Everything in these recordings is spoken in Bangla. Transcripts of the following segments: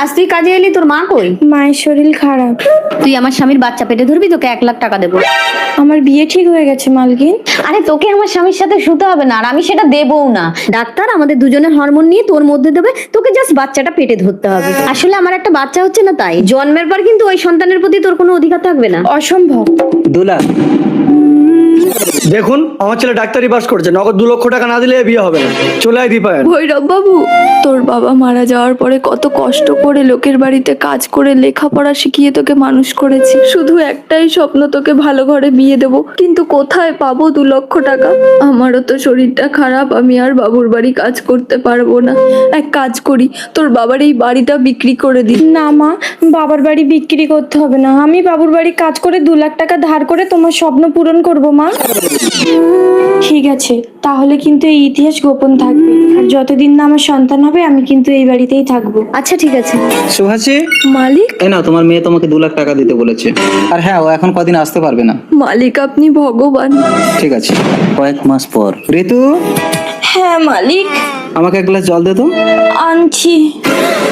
আজ তুই কাজে এলি, তোর মা কই? মায়ের শরীর খারাপ। তুই আমার স্বামীর বাচ্চা পেটে ধরবি, তোকে 1 লাখ টাকা দেবো। আমার বিয়ে ঠিক হয়ে গেছে মালকিন। আরে তোকে আমার স্বামীর সাথে শুতে হবে না, আর আমি সেটা দেবও না। ডাক্তার আমাদের দুজনের হরমোন নিয়ে তোর মধ্যে দেবে, তোকে জাস্ট বাচ্চাটা পেটে ধরতে হবে। আসলে আমার একটা বাচ্চা হচ্ছে না, তাই জন্মের পর কিন্তু ওই সন্তানের প্রতি তোর কোনো অধিকার থাকবে না। অসম্ভব। 2 লাখ। দেখুন, আমার ছেলে ডাক্তারি পাস করছে, নগদ 2 লক্ষ টাকা না দিলে বিয়ে হবে না। চলে আয় দীপায়ন। ভৈরব বাবু, তোর বাবা মারা যাওয়ার পরে কত কষ্ট করে লোকের বাড়িতে কাজ করে লেখাপড়া শিখিয়ে তোকে মানুষ করেছি। শুধু একটাই স্বপ্ন, তোকে ভালো ঘরে বিয়ে দেবো, কিন্তু কোথায় পাবো 2 লক্ষ টাকা? আমারও তো শরীরটা খারাপ, আমি আর বাবুর বাড়ি কাজ করতে পারবো না। এক কাজ করি, তোর বাবার এই বাড়িটা বিক্রি করে দিই। না মা, বাবার বাড়ি বিক্রি করতে হবে না। আমি বাবুর বাড়ি কাজ করে 2 লাখ টাকা ধার করে তোমার স্বপ্ন পূরণ করব মা। ঠিক আছে, তাহলে কিন্তু এই ইতিহাস গোপন থাকবে, আর যতদিন না আমার সন্তান হবে আমি কিন্তু এই বাড়িতেই থাকবো। আচ্ছা ঠিক আছে। সুহাসী, মালিক, এই নাও, তোমার মেয়ে তোমাকে 2 লাখ টাকা দিতে বলেছে। আর হ্যাঁ, ও এখন কদিন আসতে পারবে না। মালিক আপনি ভগবান। ঠিক আছে, কয়েক মাস পর। ঋতু, হ্যাঁ মালিক। আমাকে 1 গ্লাস জল দে তো। আনছি।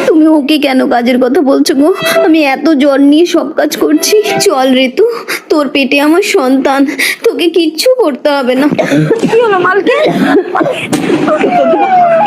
তুমি ওকে কেন কাজের কথা বলছো গো? আমি এত জ্বর নিয়ে সব কাজ করছি। চল ঋতু, তোর পেটে আমার সন্তান, তোকে কিচ্ছু করতে হবে না। কি হলো মালকিন?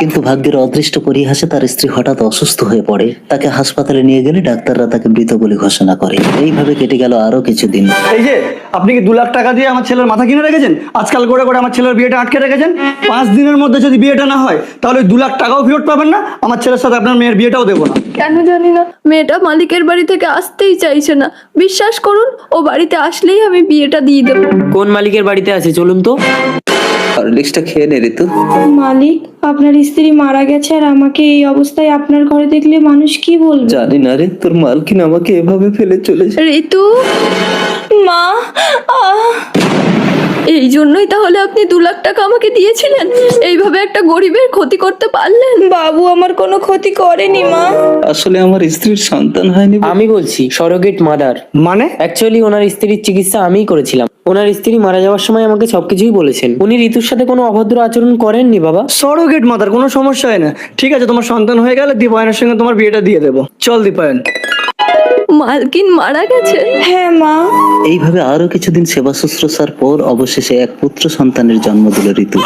কিন্তু ভাগ্যের অদৃষ্ট পরিহাসে তার স্ত্রী হঠাৎ অসুস্থ হয়ে পড়ে। তাকে হাসপাতালে নিয়ে গেলে ডাক্তাররা তাকে মৃত বলে ঘোষণা করে। এইভাবে কেটে গেল আরো কিছুদিন। এই যে, আপনি কি 2 লাখ টাকা দিয়ে আমার ছেলের মাথা কিনে রেখেছেন? আজকাল করে করে আমার ছেলের বিয়েটা আটকে রেখেছেন। 5 দিনের মধ্যে যদি বিয়েটা না হয়, তাহলে 2 লাখ টাকাও ফেরত পাবেন না। আমার ছেলের সাথে আপনার মেয়ের বিয়েটাও দেবো না। কেন জানি না, মেয়েটা মালিকের বাড়ি থেকে আসতেই চাইছে না। বিশ্বাস করুন, ও বাড়িতে আসলেই আমি বিয়েটা দিয়ে দেবো। কোন মালিকের বাড়িতে আছে চলুন তো। হরলিক্সটা খেয়ে নে ঋতু। মালিক, আপনার স্ত্রী মারা গেছে, আর আমাকে এই অবস্থায় আপনার ঘরে দেখলে মানুষ কি বলবে? জানি না রে, তোর মালকিন আমাকে এভাবে ফেলে চলে যায়। ঋতু, মা, এই জন্যই তাহলে আপনি 2 লাখ টাকা আমাকে দিয়েছিলেন? এইভাবে একটা গরিবের ক্ষতি করতে পারলেন? বাবু আমার কোনো ক্ষতি করেনি মা। আসলে আমার স্ত্রীর সন্তান হয়নি। আমি বলছি সরোগেট মাদার। মানে? অ্যাকচুয়ালি ওনার স্ত্রীর চিকিৎসা আমিই করেছিলাম। ওনার স্ত্রী মারা যাওয়ার সময় আমাকে সবকিছুই বলেছেন। উনি ঋতুর সাথে কোনো অভদ্র আচরণ করেননি বাবা। সরোগেট মাদার, কোনো সমস্যা হয় না। ঠিক আছে, তোমার সন্তান হয়ে গেলে দীপায়নের সঙ্গে তোমার বিয়েটা দিয়ে দেবো। চল দীপায়ন। মালকিন মারা গেছে? হ্যাঁ মা। এইভাবে আরো কিছুদিন সেবা শুশ্রূষার পর অবশেষে এক পুত্র সন্তানের জন্ম দিল ঋতু।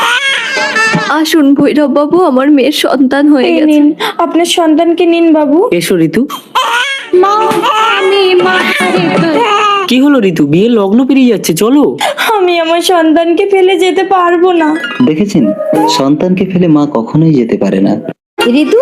আসুন ভৈরব বাবু, আমার মেয়ের সন্তান হয়ে এই গেছে। নিন, আপনার সন্তানকে নিন বাবু। এসো ঋতু। কি হলো ঋতু, বিয়ের লগ্ন পেরিয়ে যাচ্ছে, চলো। আমি আমার সন্তানকে ফেলে যেতে পারবো না। দেখেছেন, সন্তানকে ফেলে মা কখনোই যেতে পারে না। ঋতু,